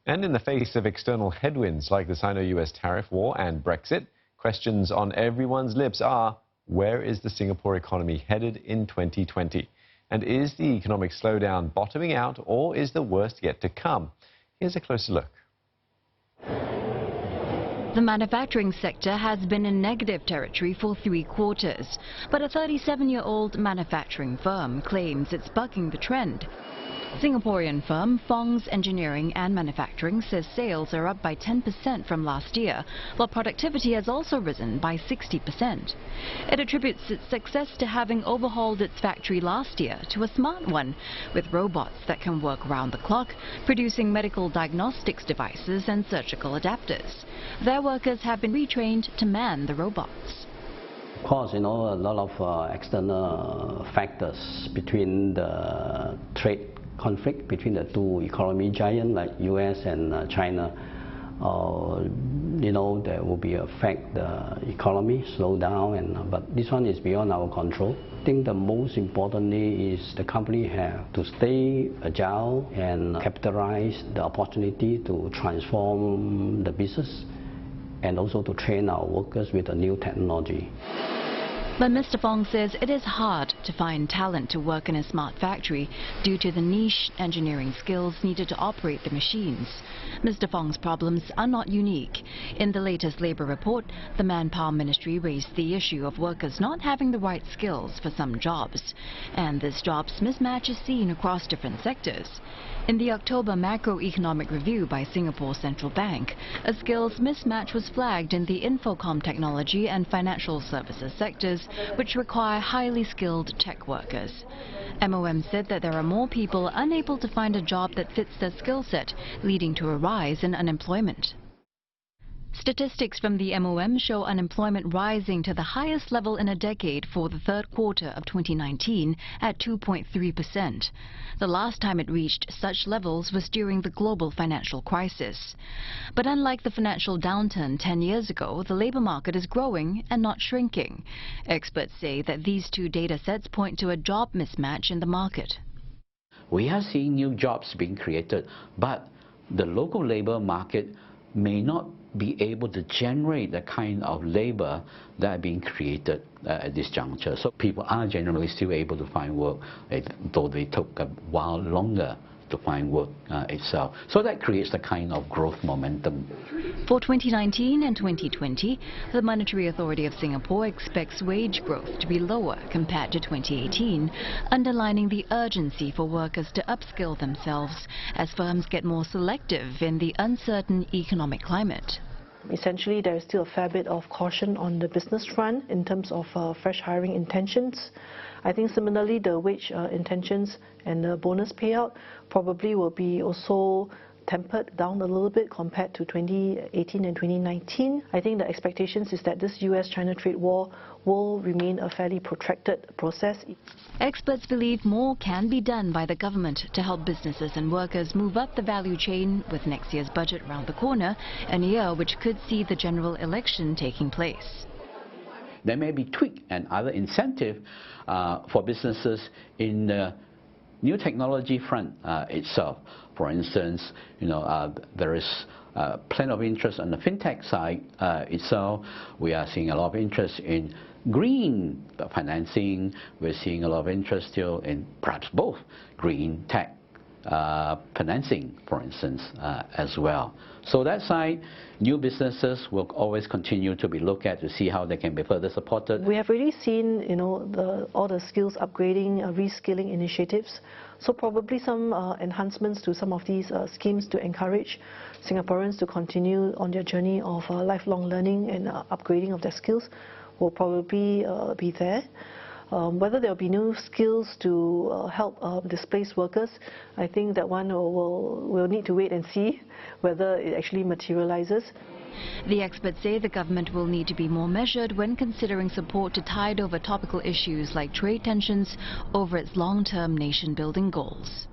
And in the face of external headwinds like the Sino-US tariff war and Brexit, questions on everyone's lips are, where is the Singapore economy headed in 2020? And is the economic slowdown bottoming out, or is the worst yet to come? Here's a closer look. The manufacturing sector has been in negative territory for 3 quarters, but a 37-year-old manufacturing firm claims it's bucking the trend. Singaporean firm Fong's Engineering and Manufacturing says sales are up by 10% from last year, while productivity has also risen by 60%. It attributes its success to having overhauled its factory last year to a smart one, with robots that can work round the clock, producing medical diagnostics devices and surgical adapters. Their workers have been retrained to man the robots. Of course, a lot of external factors between the trade conflict between the 2 economy giants like US and China. There will be affect the economy, slow down, but this one is beyond our control. I think the most importantly is the company have to stay agile and capitalize the opportunity to transform the business and also to train our workers with the new technology. But Mr. Fong says it is hard to find talent to work in a smart factory due to the niche engineering skills needed to operate the machines. Mr. Fong's problems are not unique. In the latest Labour report, the Manpower Ministry raised the issue of workers not having the right skills for some jobs. And this jobs mismatch is seen across different sectors. In the October macroeconomic review by Singapore Central Bank, a skills mismatch was flagged in the infocom technology and financial services sectors, which require highly skilled tech workers. MOM said that there are more people unable to find a job that fits their skill set, leading to a rise in unemployment. Statistics from the MOM show unemployment rising to the highest level in a decade for the 3rd quarter of 2019 at 2.3%. The last time it reached such levels was during the global financial crisis. But unlike the financial downturn 10 years ago, the labour market is growing and not shrinking. Experts say that these 2 data sets point to a job mismatch in the market. We are seeing new jobs being created, but the local labour market may not be able to generate the kind of labor that are being created at this juncture. So people are generally still able to find work, though they took a while longer to find work itself. So that creates the kind of growth momentum. For 2019 and 2020, the Monetary Authority of Singapore expects wage growth to be lower compared to 2018, underlining the urgency for workers to upskill themselves as firms get more selective in the uncertain economic climate. Essentially, there is still a fair bit of caution on the business front in terms of fresh hiring intentions. I think similarly, the wage intentions and the bonus payout probably will be also tempered down a little bit compared to 2018 and 2019. I think the expectations is that this US-China trade war will remain a fairly protracted process. Experts believe more can be done by the government to help businesses and workers move up the value chain with next year's budget around the corner, a year which could see the general election taking place. There may be tweak and other incentive for businesses in the new technology front itself. For instance, there is plenty of interest on the fintech side itself. We are seeing a lot of interest in green financing. We're seeing a lot of interest still in perhaps both green tech financing, for instance, as well. So that side, new businesses will always continue to be looked at to see how they can be further supported. We have already seen, all the skills upgrading, reskilling initiatives. So probably some enhancements to some of these schemes to encourage Singaporeans to continue on their journey of lifelong learning and upgrading of their skills will probably be there. Whether there will be new skills to help displaced workers, I think that one will need to wait and see whether it actually materializes. The experts say the government will need to be more measured when considering support to tide over topical issues like trade tensions over its long-term nation-building goals.